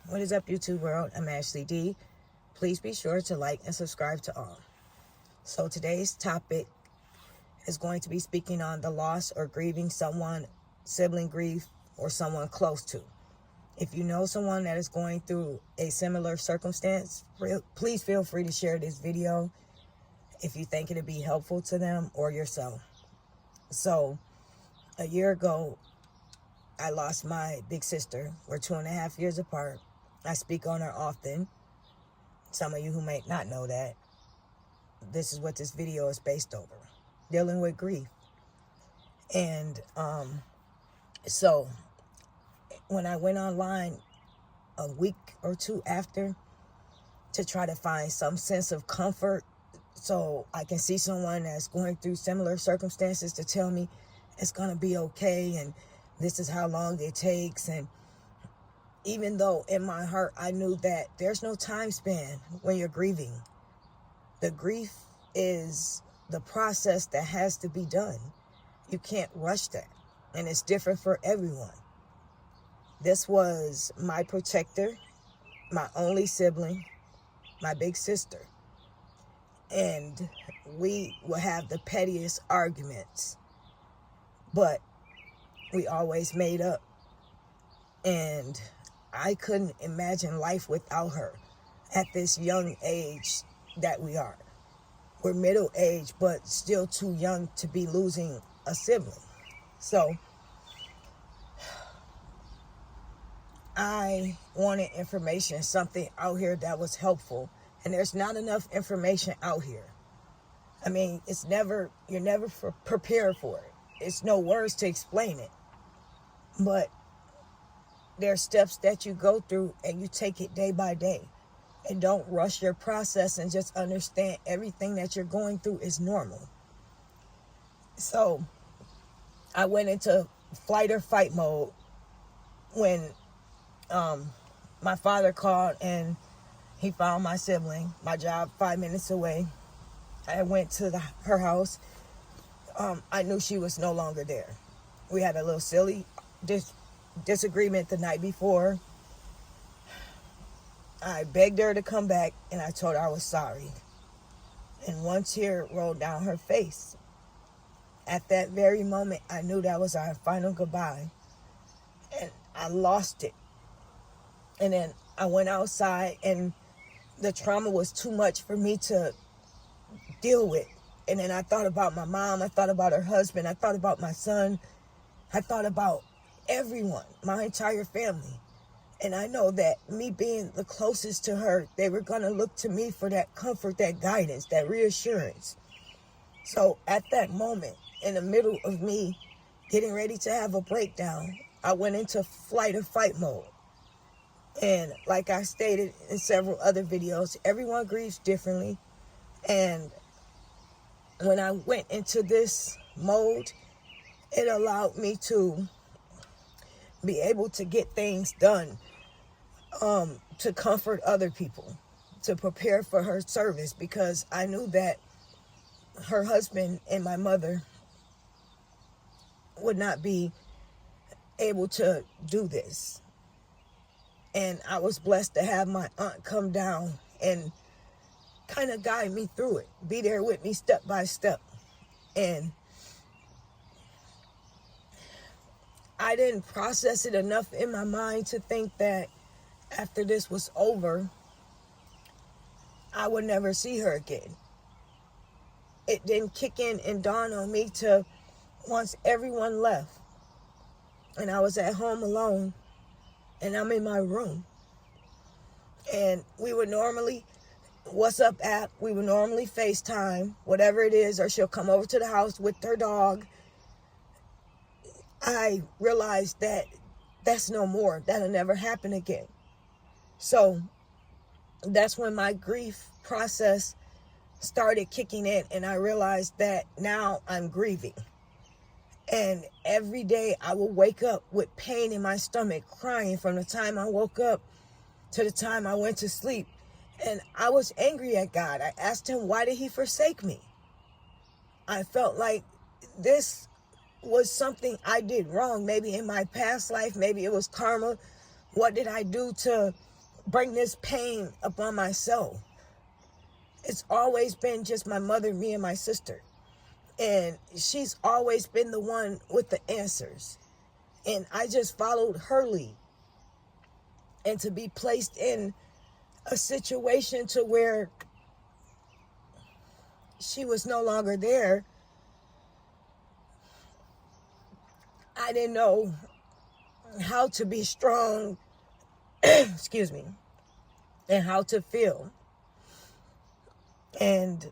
What is up, YouTube world? I'm Ashley D. Please be sure to like and subscribe to all. So today's topic is going to be speaking on the loss or grieving someone, sibling grief, or someone close to. If you know someone that is going through a similar circumstance, please feel free to share this video if you think it'll be helpful to them or yourself. So, a year ago, I lost my big sister. We're 2.5 years apart. I speak on her often. Some of you who may not know that, this is what this video is based over. Dealing with grief. And so when I went online a week or two after to try to find some sense of comfort so I can see someone that's going through similar circumstances to tell me it's going to be okay and this is how long it takes. And even though in my heart I knew that there's no time span when you're grieving. The grief is the process that has to be done. You can't rush that. And it's different for everyone. This was my protector, my only sibling, my big sister. And we will have the pettiest arguments. But we always made up. And I couldn't imagine life without her at this young age that we are. We're middle age, but still too young to be losing a sibling. So I wanted information, something out here that was helpful. And there's not enough information out here. I mean, you're never prepared for it. It's no words to explain it. But there are steps that you go through and you take it day by day. And don't rush your process and just understand everything that you're going through is normal. So I went into flight or fight mode when my father called and he found my sibling. My job 5 minutes away. I went to her house. I knew she was no longer there. We had a little silly disagreement the night before. I begged her to come back and I told her I was sorry. And one tear rolled down her face. At that very moment, I knew that was our final goodbye. And I lost it. And then I went outside and the trauma was too much for me to deal with. And then I thought about my mom. I thought about her husband. I thought about my son. I thought about everyone, my entire family. And I know that me being the closest to her, they were going to look to me for that comfort, that guidance, that reassurance. So at that moment, in the middle of me getting ready to have a breakdown, I went into flight or fight mode. And like I stated in several other videos, everyone grieves differently. And when I went into this mode, it allowed me to be able to get things done, to comfort other people, to prepare for her service, because I knew that her husband and my mother would not be able to do this. And I was blessed to have my aunt come down and kind of guide me through it, be there with me step by step. And I didn't process it enough in my mind to think that after this was over, I would never see her again. It didn't kick in and dawn on me till once everyone left. And I was at home alone, and I'm in my room. And we would normally, WhatsApp app, we would normally FaceTime, whatever it is, or she'll come over to the house with her dog. I realized that that's no more. That'll never happen again. So that's when my grief process started kicking in, and I realized that now I'm grieving. And every day I will wake up with pain in my stomach, crying from the time I woke up to the time I went to sleep. And I was angry at God. I asked him, why did he forsake me? I felt like this was something I did wrong. Maybe in my past life, maybe it was karma. What did I do to bring this pain upon myself. It's always been just my mother, me, and my sister. And she's always been the one with the answers. And I just followed her lead. And to be placed in a situation to where she was no longer there, I didn't know how to be strong, excuse me, and how to feel. And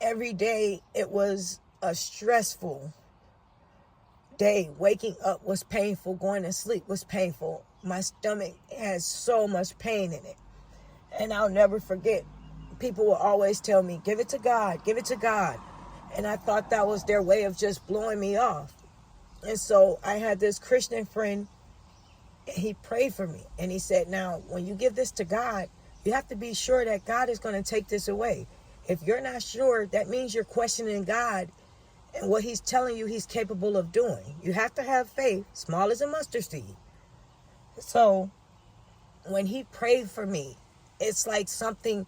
every day it was a stressful day. Waking up was painful. Going to sleep was painful. My stomach has so much pain in it. And I'll never forget, people will always tell me, give it to God, give it to God. And I thought that was their way of just blowing me off. And so I had this Christian friend, and he prayed for me. And he said, now, when you give this to God, you have to be sure that God is going to take this away. If you're not sure, that means you're questioning God and what he's telling you he's capable of doing. You have to have faith, small as a mustard seed. So when he prayed for me, it's like something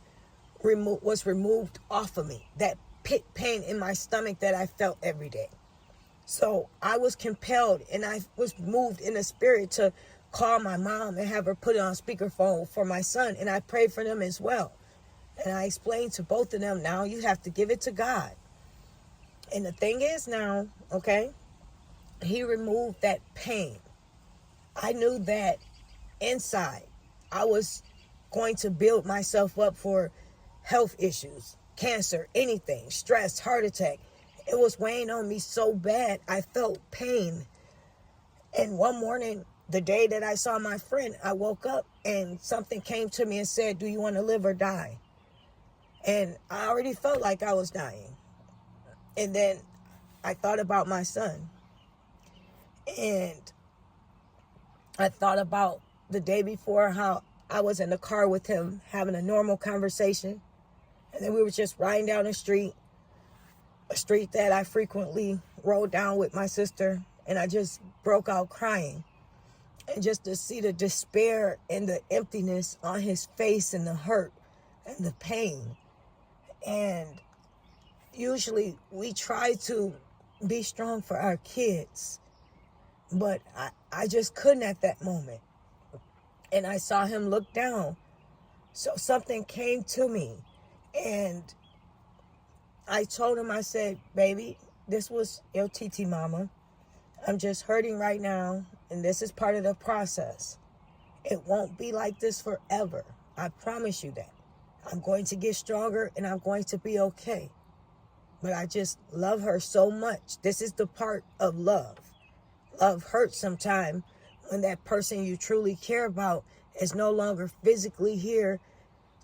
was removed off of me. That pain in my stomach that I felt every day. So I was compelled, and I was moved in the spirit to call my mom and have her put it on speakerphone for my son. And I prayed for them as well. And I explained to both of them, now you have to give it to God. And the thing is now, okay, he removed that pain. I knew that inside I was going to build myself up for health issues, cancer, anything, stress, heart attack. It was weighing on me so bad. I felt pain. And one morning, the day that I saw my friend, I woke up and something came to me and said, do you want to live or die? And I already felt like I was dying. And then I thought about my son. And I thought about the day before, how I was in the car with him having a normal conversation. And then we were just riding down the street, a street that I frequently rode down with my sister. And I just broke out crying. And just to see the despair and the emptiness on his face and the hurt and the pain. And usually we try to be strong for our kids. But I just couldn't at that moment. And I saw him look down. So something came to me. And I told him, I said, baby, this was your TT mama. I'm just hurting right now. And this is part of the process. It won't be like this forever. I promise you that. I'm going to get stronger and I'm going to be okay. But I just love her so much. This is the part of love. Love hurts sometimes when that person you truly care about is no longer physically here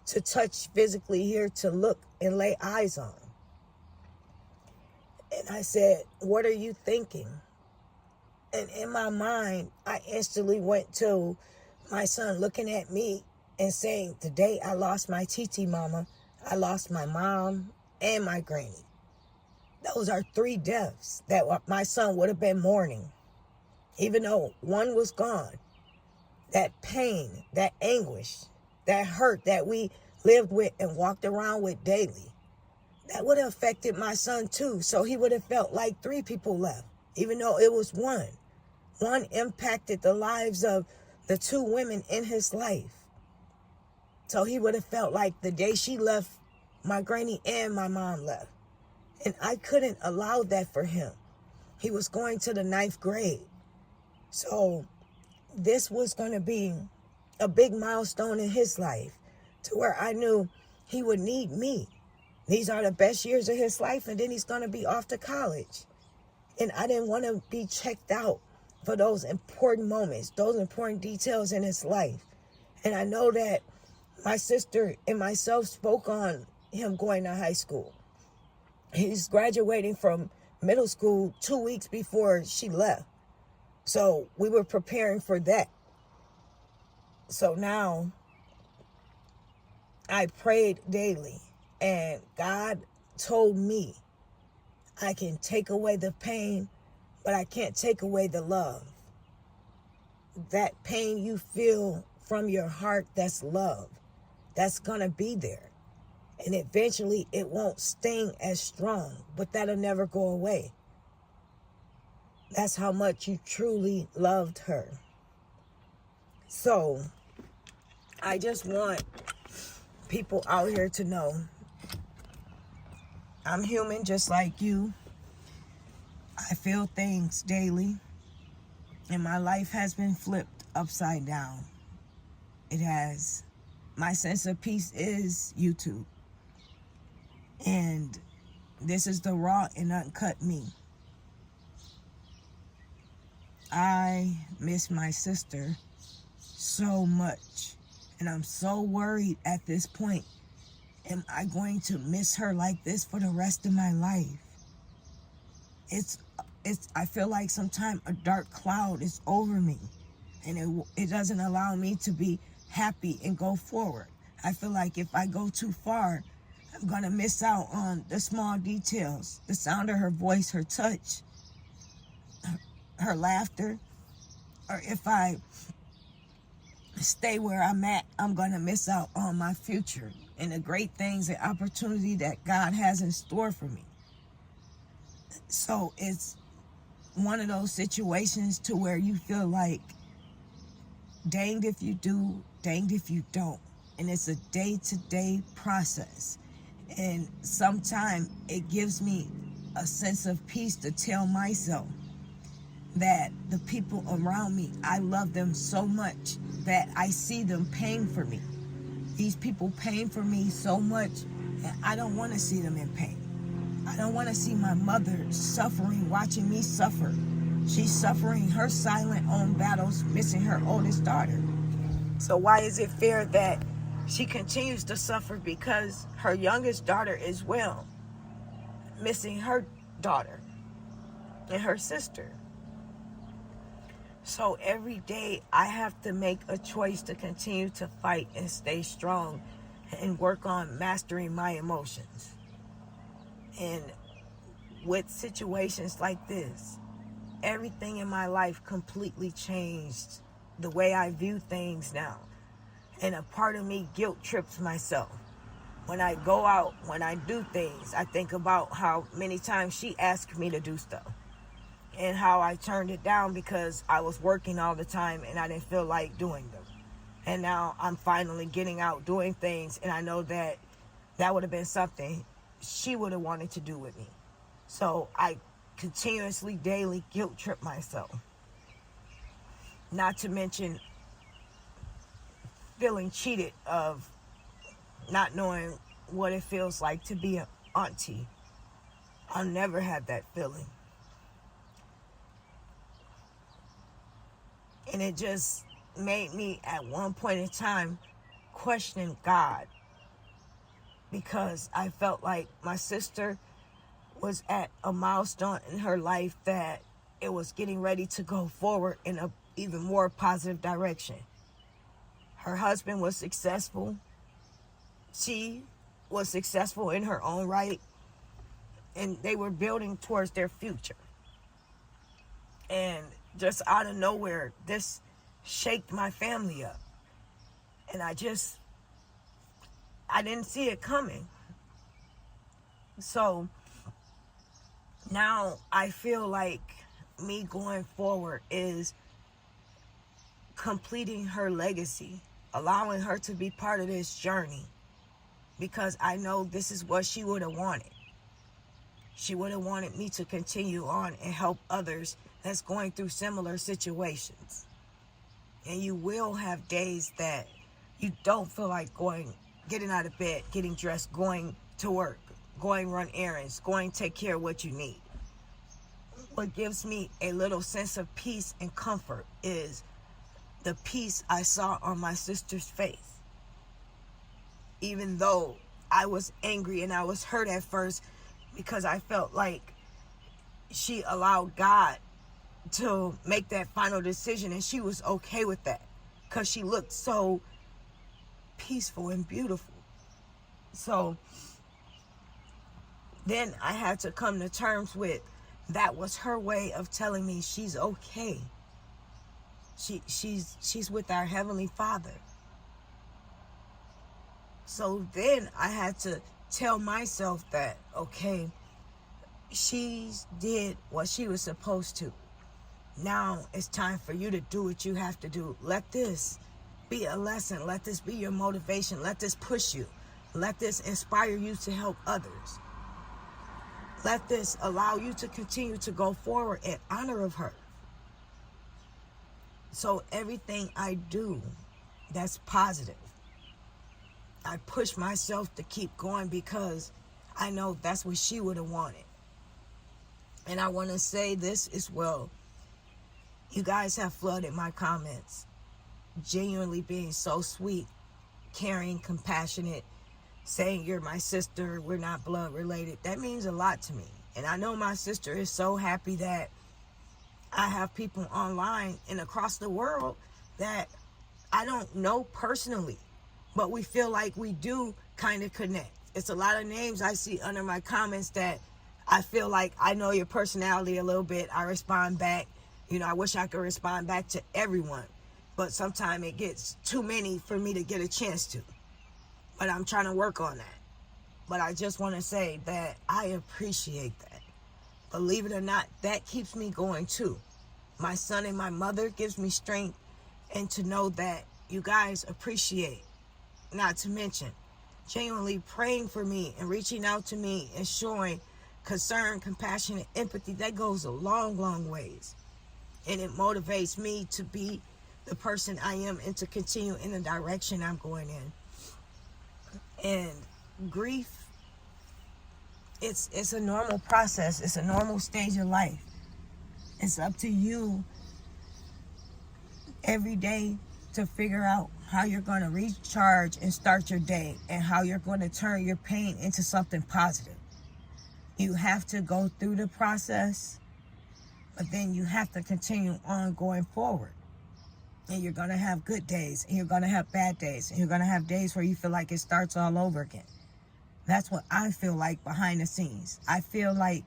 to touch, physically here to look and lay eyes on. And I said, what are you thinking? And in my mind, I instantly went to my son looking at me and saying, the day I lost my TT mama, I lost my mom and my granny. Those are 3 deaths that my son would have been mourning. Even though one was gone, that pain, that anguish, that hurt that we lived with and walked around with daily, that would have affected my son too. So he would have felt like 3 people left, even though it was one. One impacted the lives of the 2 women in his life. So he would have felt like the day she left, my granny and my mom left. And I couldn't allow that for him. He was going to the 9th grade. So this was going to be a big milestone in his life, to where I knew he would need me. These are the best years of his life, and then he's going to be off to college. And I didn't want to be checked out for those important moments, those important details in his life. And I know that my sister and myself spoke on him going to high school. He's graduating from middle school 2 weeks before she left. So we were preparing for that. So now I prayed daily, and God told me I can take away the pain, but I can't take away the love. That pain you feel from your heart that's love. That's going to be there. And eventually it won't sting as strong, but that'll never go away. That's how much you truly loved her. So I just want people out here to know I'm human just like you. I feel things daily, and my life has been flipped upside down. It has. My sense of peace is YouTube. And this is the raw and uncut me. I miss my sister so much. And I'm so worried at this point. Am I going to miss her like this for the rest of my life? I feel like sometimes a dark cloud is over me. And it doesn't allow me to be happy and go forward. I feel like if I go too far, I'm going to miss out on the small details. The sound of her voice, her touch, her laughter. Or if I stay where I'm at, I'm going to miss out on my future and the great things and opportunity that God has in store for me. So it's one of those situations to where you feel like danged if you do, danged if you don't. And it's a day-to-day process. And sometimes it gives me a sense of peace to tell myself that the people around me, I love them so much that I see them paying for me. These people paying for me so much, and I don't want to see them in pain. I don't want to see my mother suffering, watching me suffer. She's suffering her silent own battles, missing her oldest daughter. So why is it fair that she continues to suffer because her youngest daughter is well, missing her daughter and her sister? So every day I have to make a choice to continue to fight and stay strong and work on mastering my emotions. And with situations like this, everything in my life completely changed the way I view things now. And a part of me guilt trips myself. When I go out, when I do things, I think about how many times she asked me to do stuff and how I turned it down because I was working all the time and I didn't feel like doing them. And now I'm finally getting out doing things, and I know that that would have been something she would have wanted to do with me. So I continuously, daily guilt trip myself. Not to mention feeling cheated of not knowing what it feels like to be an auntie. I'll never have that feeling. And it just made me, at one point in time, question God, because I felt like my sister was at a milestone in her life that it was getting ready to go forward in a even more positive direction. Her husband was successful. She was successful in her own right. And they were building towards their future. And just out of nowhere, this shaked my family up. And I didn't see it coming. So now I feel like me going forward is completing her legacy, allowing her to be part of this journey, because I know this is what she would have wanted. She would have wanted me to continue on and help others that's going through similar situations. And you will have days that you don't feel like getting out of bed, getting dressed, going to work, going run errands, going take care of what you need. What gives me a little sense of peace and comfort is the peace I saw on my sister's face. Even though I was angry and I was hurt at first, because I felt like she allowed God to make that final decision, and she was okay with that because she looked so peaceful and beautiful. So then I had to come to terms with that was her way of telling me she's okay. She's with our Heavenly Father. So then I had to tell myself that, okay, she did what she was supposed to. Now it's time for you to do what you have to do. Let this be a lesson. Let this be your motivation. Let this push you. Let this inspire you to help others. Let this allow you to continue to go forward in honor of her. So everything I do that's positive, I push myself to keep going because I know that's what she would have wanted. And I want to say this as well. You guys have flooded my comments, genuinely being so sweet, caring, compassionate, saying you're my sister, we're not blood related. That means a lot to me. And I know my sister is so happy that I have people online and across the world that I don't know personally, but we feel like we do kind of connect. It's a lot of names I see under my comments that I feel like I know your personality a little bit. I respond back. I wish I could respond back to everyone, but sometimes it gets too many for me to get a chance to. But I'm trying to work on that. But I just want to say that I appreciate that. Believe it or not, that keeps me going too. My son and my mother gives me strength, and to know that you guys appreciate, not to mention genuinely praying for me and reaching out to me and showing concern, compassion, and empathy, that goes a long, long ways. And it motivates me to be the person I am and to continue in the direction I'm going in. And grief, it's a normal process. It's a normal stage of life. It's up to you every day to figure out how you're going to recharge and start your day, and how you're going to turn your pain into something positive. You have to go through the process, but then you have to continue on going forward. And you're going to have good days, and you're going to have bad days, and you're going to have days where you feel like it starts all over again. That's what I feel like behind the scenes. I feel like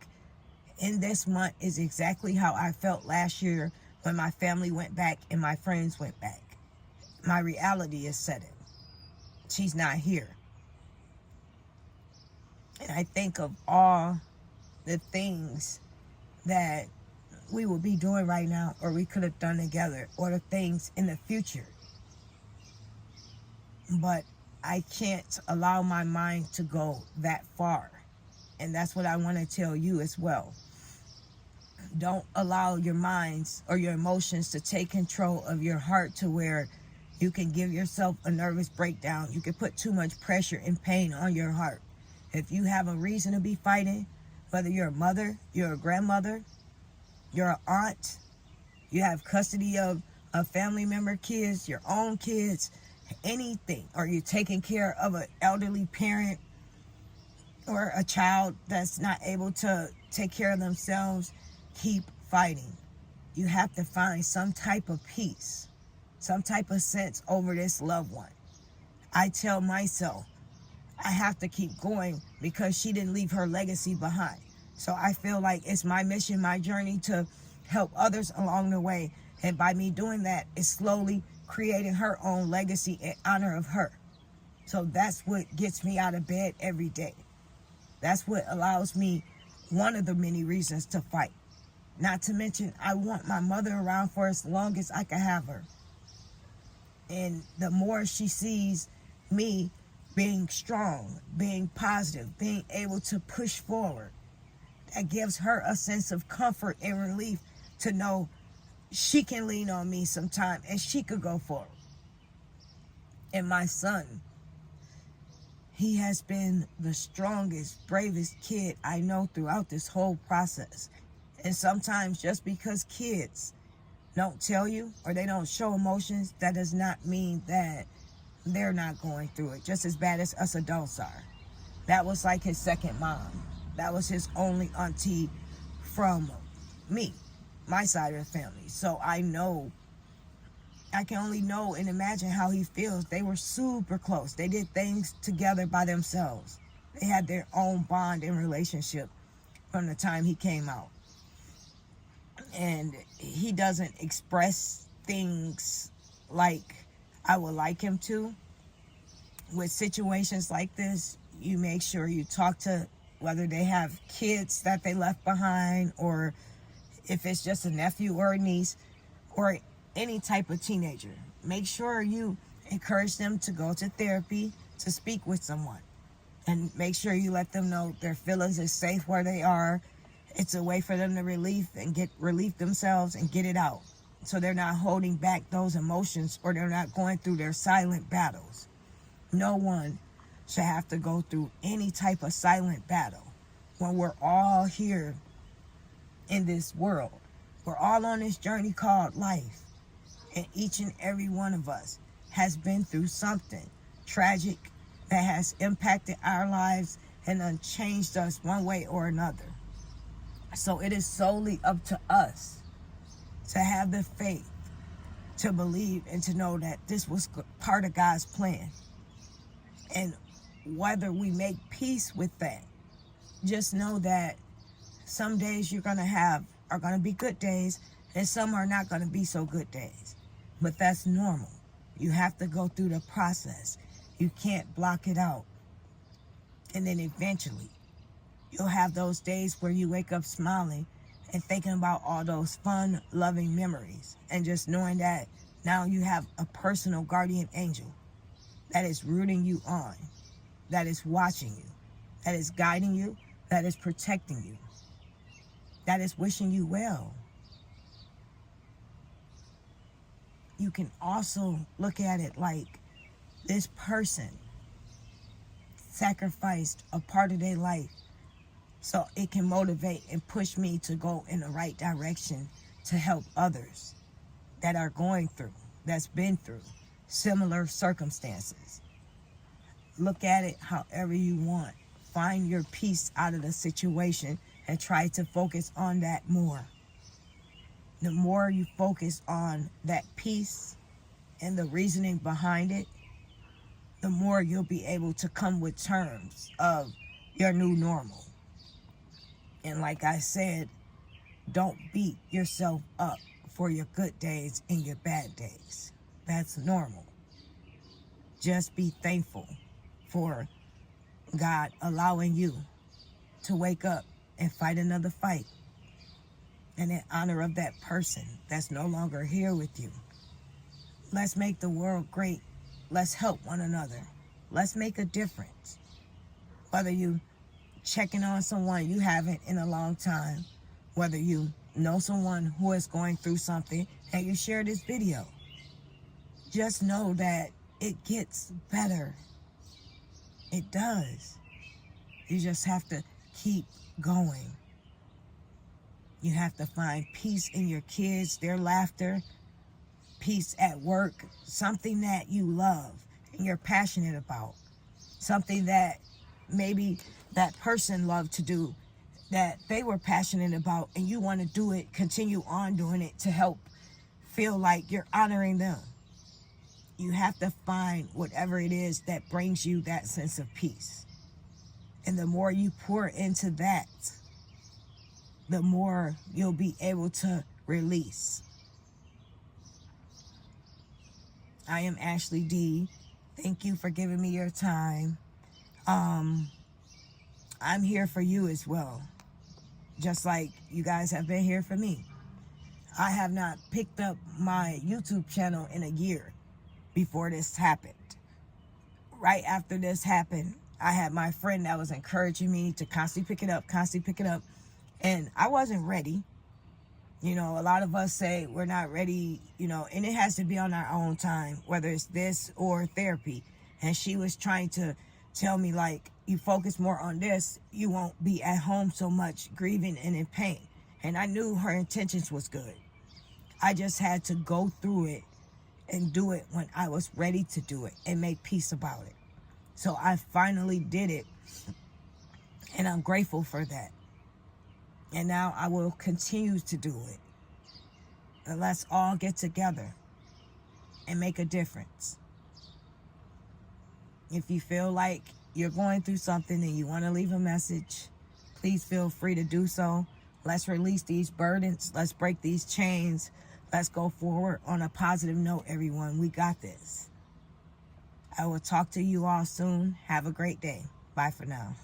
in this month is exactly how I felt last year when my family went back and my friends went back. My reality is set in. She's not here. And I think of all the things that we will be doing right now, or we could have done together, or the things in the future. But I can't allow my mind to go that far. And that's what I want to tell you as well. Don't allow your minds or your emotions to take control of your heart to where you can give yourself a nervous breakdown. You can put too much pressure and pain on your heart. If you have a reason to be fighting, whether you're a mother, you're a grandmother, you're an aunt, you have custody of a family member, kids, your own kids, anything, or you're taking care of an elderly parent or a child that's not able to take care of themselves, keep fighting. You have to find some type of peace, some type of sense over this loved one. I tell myself I have to keep going because she didn't leave her legacy behind. So I feel like it's my mission, my journey to help others along the way. And by me doing that, it's slowly creating her own legacy in honor of her. So that's what gets me out of bed every day. That's what allows me, one of the many reasons to fight. Not to mention, I want my mother around for as long as I can have her. And the more she sees me being strong, being positive, being able to push forward, that gives her a sense of comfort and relief to know she can lean on me sometime and she could go forward. And my son, he has been the strongest, bravest kid I know throughout this whole process. And sometimes just because kids don't tell you or they don't show emotions, that does not mean that they're not going through it just as bad as us adults are. That was like his second mom. That was his only auntie from me, my side of the family. So I can only know and imagine how he feels. They were super close. They did things together by themselves. They had their own bond and relationship from the time he came out. And he doesn't express things like I would like him to. With situations like this, you make sure you talk to, whether they have kids that they left behind, or if it's just a nephew or a niece, or any type of teenager. Make sure you encourage them to go to therapy, to speak with someone. And make sure you let them know their feelings is safe where they are. It's a way for them to relieve themselves and get it out. So they're not holding back those emotions, or they're not going through their silent battles. No one should have to go through any type of silent battle when we're all here in this world. We're all on this journey called life. And each and every one of us has been through something tragic that has impacted our lives and unchanged us one way or another. So it is solely up to us to have the faith, to believe, and to know that this was part of God's plan. And whether we make peace with that, just know that some days are going to be good days, and some are not going to be so good days. But that's normal. You have to go through the process. You can't block it out. And then eventually, you'll have those days where you wake up smiling and thinking about all those fun, loving memories. And just knowing that now you have a personal guardian angel that is rooting you on, that is watching you, that is guiding you, that is protecting you, that is wishing you well. You can also look at it like this person sacrificed a part of their life so it can motivate and push me to go in the right direction to help others that are going through, that's been through similar circumstances. Look at it however you want. Find your peace out of the situation and try to focus on that more. The more you focus on that peace and the reasoning behind it, the more you'll be able to come with terms of your new normal. And like I said, don't beat yourself up for your good days and your bad days. That's normal. Just be thankful for God allowing you to wake up and fight another fight. And in honor of that person that's no longer here with you. Let's make the world great. Let's help one another. Let's make a difference. Whether you checking on someone you haven't in a long time, whether you know someone who is going through something and you share this video, just know that it gets better. It does. You just have to keep going. You have to find peace in your kids, their laughter, peace at work, something that you love and you're passionate about, something that maybe that person loved to do that they were passionate about, and you want to do it, continue on doing it to help feel like you're honoring them. You have to find whatever it is that brings you that sense of peace. And the more you pour into that, the more you'll be able to release. I am Ashley D. Thank you for giving me your time. I'm here for you as well. Just like you guys have been here for me. I have not picked up my YouTube channel in a year before this happened. Right after this happened, I had my friend that was encouraging me to constantly pick it up. And I wasn't ready. You know, a lot of us say we're not ready, you know, and it has to be on our own time, whether it's this or therapy. And she was trying to tell me, like, you focus more on this, you won't be at home so much grieving and in pain. And I knew her intentions was good. I just had to go through it and do it when I was ready to do it and make peace about it. So I finally did it. And I'm grateful for that. And now I will continue to do it. And let's all get together and make a difference. If you feel like you're going through something and you want to leave a message, please feel free to do so. Let's release these burdens. Let's break these chains. Let's go forward on a positive note, everyone. We got this. I will talk to you all soon. Have a great day. Bye for now.